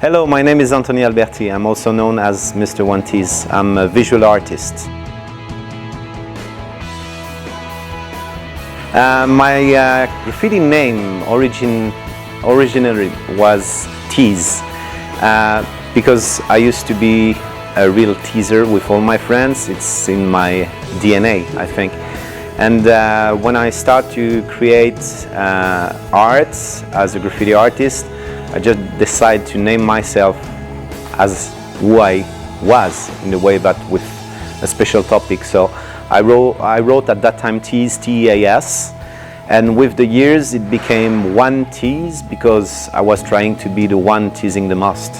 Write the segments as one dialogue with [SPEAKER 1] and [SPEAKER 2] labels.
[SPEAKER 1] Hello, my name is Anthony Alberti. I'm also known as Mr Oneteas. I'm a visual artist. My graffiti name originally was Tease because I used to be a real teaser with all my friends. It's in my DNA, I think. And when I start to create art as a graffiti artist, I just decide to name myself as who I was, in a way, but with a special topic. So I wrote at that time Tease, T-E-A-S, and with the years it became One Tease because I was trying to be the one teasing the most.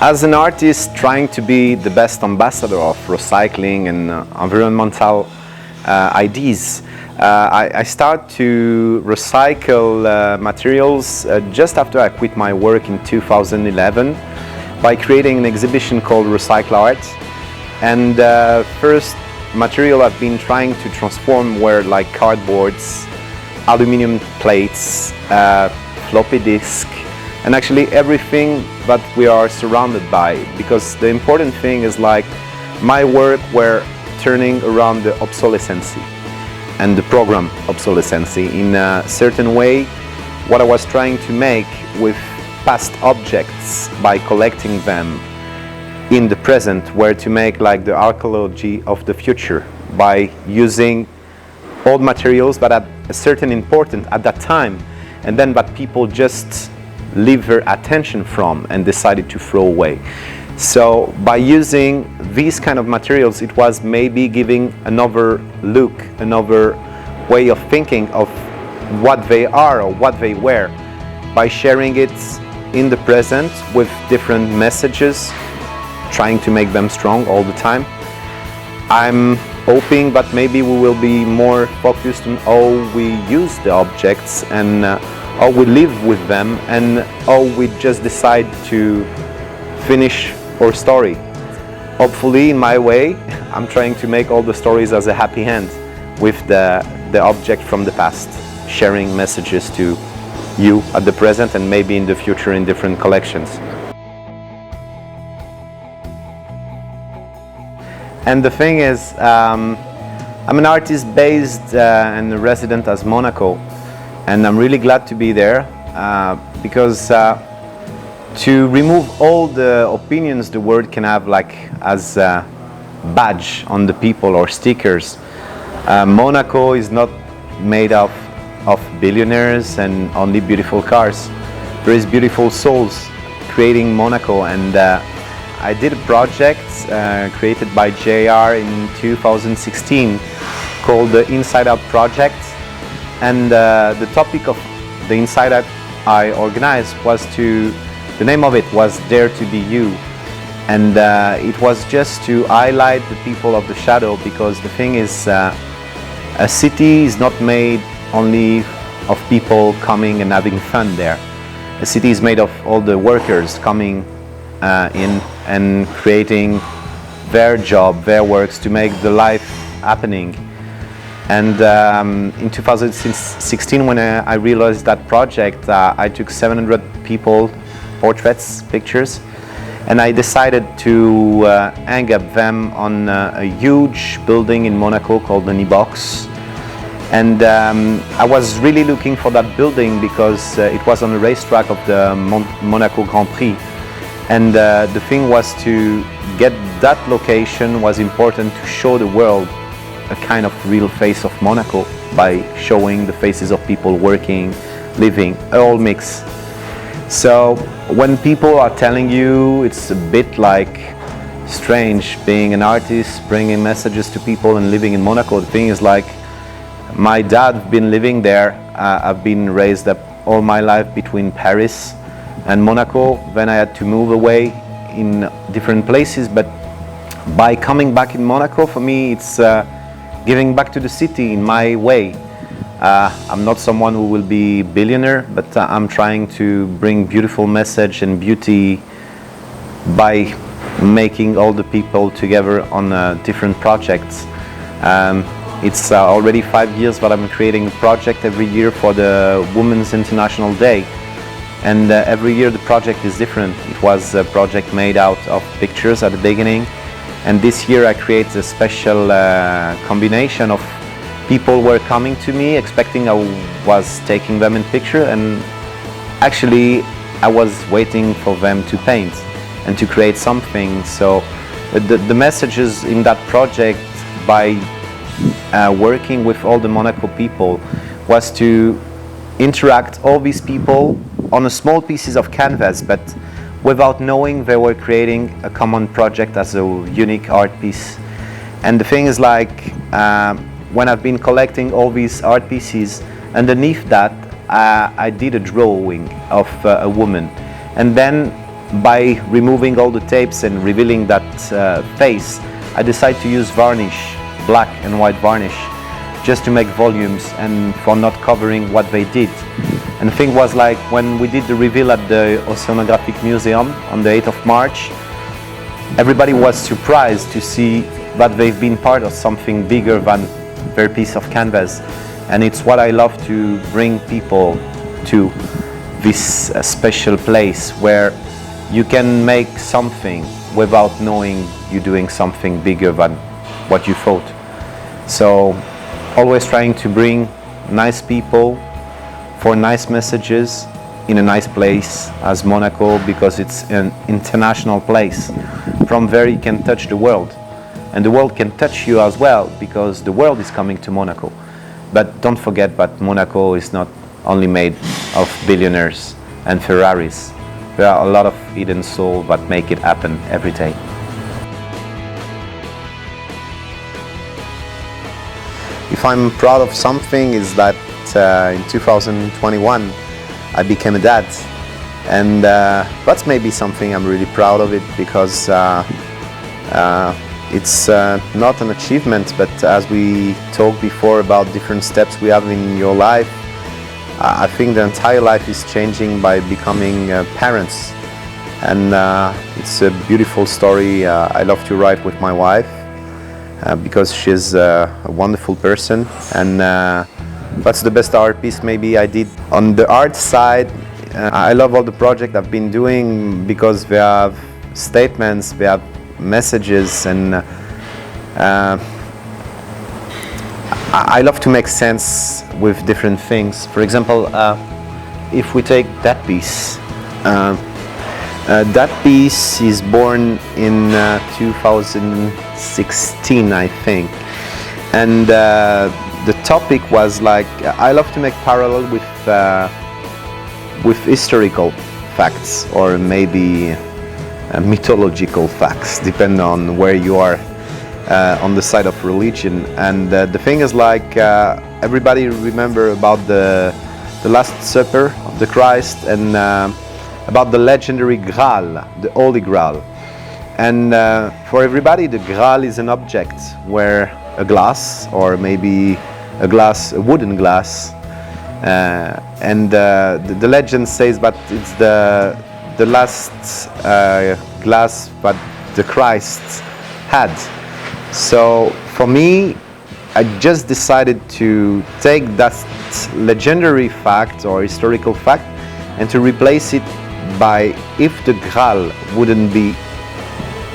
[SPEAKER 1] As an artist trying to be the best ambassador of recycling and environmental ideas, I start to recycle materials just after I quit my work in 2011 by creating an exhibition called Recycle Art. And first material I've been trying to transform were like cardboards, aluminum plates, floppy disk, and actually everything that we are surrounded by, because the important thing is like my work were turning around the obsolescence and the program obsolescence in a certain way. What I was trying to make with past objects by collecting them in the present were to make like the archaeology of the future by using old materials but at a certain importance at that time, and then that people just leave their attention from and decided to throw away. So by using these kind of materials, it was maybe giving another look, another way of thinking of what they are or what they were, by sharing it in the present with different messages, trying to make them strong all the time. I'm hoping that maybe we will be more focused on how we use the objects and how we live with them and how we just decide to finish our story. Hopefully, in my way, I'm trying to make all the stories as a happy end with the object from the past, sharing messages to you at the present and maybe in the future in different collections. And the thing is, I'm an artist based and a resident as Monaco, and I'm really glad to be there because to remove all the opinions the world can have like as a badge on the people or stickers. Monaco is not made of billionaires and only beautiful cars. There is beautiful souls creating Monaco, and I did a project created by JR in 2016 called the Inside Out Project, and the topic of the Inside Out I organized was the name of it was Dare to Be You, and it was just to highlight the people of the shadow, because the thing is, a city is not made only of people coming and having fun there. A city is made of all the workers coming in and creating their job, their works to make the life happening. And in 2016, when I realized that project, I took 700 people, portraits, pictures, and I decided to hang up them on a huge building in Monaco called the Box. And I was really looking for that building because it was on the racetrack of the Monaco Grand Prix. And the thing was to get that location was important to show the world a kind of real face of Monaco by showing the faces of people working, living, all mixed. So when people are telling you it's a bit like strange being an artist, bringing messages to people and living in Monaco, the thing is like, my dad been living there. I've been raised up all my life between Paris and Monaco. Then I had to move away in different places, but by coming back in Monaco, for me it's giving back to the city in my way. I'm not someone who will be billionaire, but I'm trying to bring beautiful message and beauty by making all the people together on different projects. It's already 5 years that I'm creating a project every year for the Women's International Day. And every year the project is different. It was a project made out of pictures at the beginning. And this year I create a special combination of people were coming to me expecting I was taking them in picture, and actually I was waiting for them to paint and to create something. So the messages in that project, by working with all the Monaco people, was to interact all these people on a small pieces of canvas, but without knowing they were creating a common project as a unique art piece. And the thing is, like, when I've been collecting all these art pieces, underneath that I did a drawing of a woman, and then by removing all the tapes and revealing that face, I decided to use varnish, black and white varnish, just to make volumes and for not covering what they did. And the thing was, like, when we did the reveal at the Oceanographic Museum on the 8th of March, everybody was surprised to see that they've been part of something bigger than their piece of canvas. And it's what I love to bring people to, this special place where you can make something without knowing you're doing something bigger than what you thought. So always trying to bring nice people for nice messages in a nice place as Monaco, because it's an international place. From there you can touch the world, and the world can touch you as well, because the world is coming to Monaco. But don't forget that Monaco is not only made of billionaires and Ferraris. There are a lot of hidden souls that make it happen every day. If I'm proud of something, is that in 2021 I became a dad, and that's maybe something I'm really proud of it, because it's not an achievement, but as we talked before about different steps we have in your life, I think the entire life is changing by becoming parents, and it's a beautiful story. I love to write with my wife because she's a wonderful person, and that's the best art piece maybe I did. On the art side, I love all the projects I've been doing because they have statements, they have messages, and I love to make sense with different things. For example, if we take that piece is born in 2016, I think, and the topic was like, I love to make parallel with historical facts, or maybe mythological facts, depending on where you are on the side of religion. And the thing is, like, everybody remember about the Last Supper of the Christ, and about the legendary Graal, the Holy Graal. And for everybody, the Graal is an object where a glass, or maybe a wooden glass, and the legend says that it's the last glass that the Christ had. So for me, I just decided to take that legendary fact or historical fact and to replace it by, if the Graal wouldn't be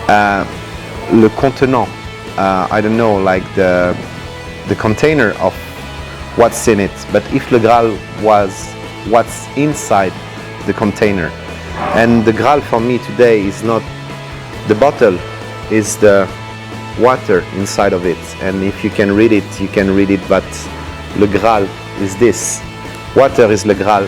[SPEAKER 1] le contenant, I don't know, like the container of what's in it, but if the Graal was what's inside the container. And the Graal for me today is not the bottle, is the water inside of it. And if you can read it, you can read it, but le Graal is this. Water is le Graal.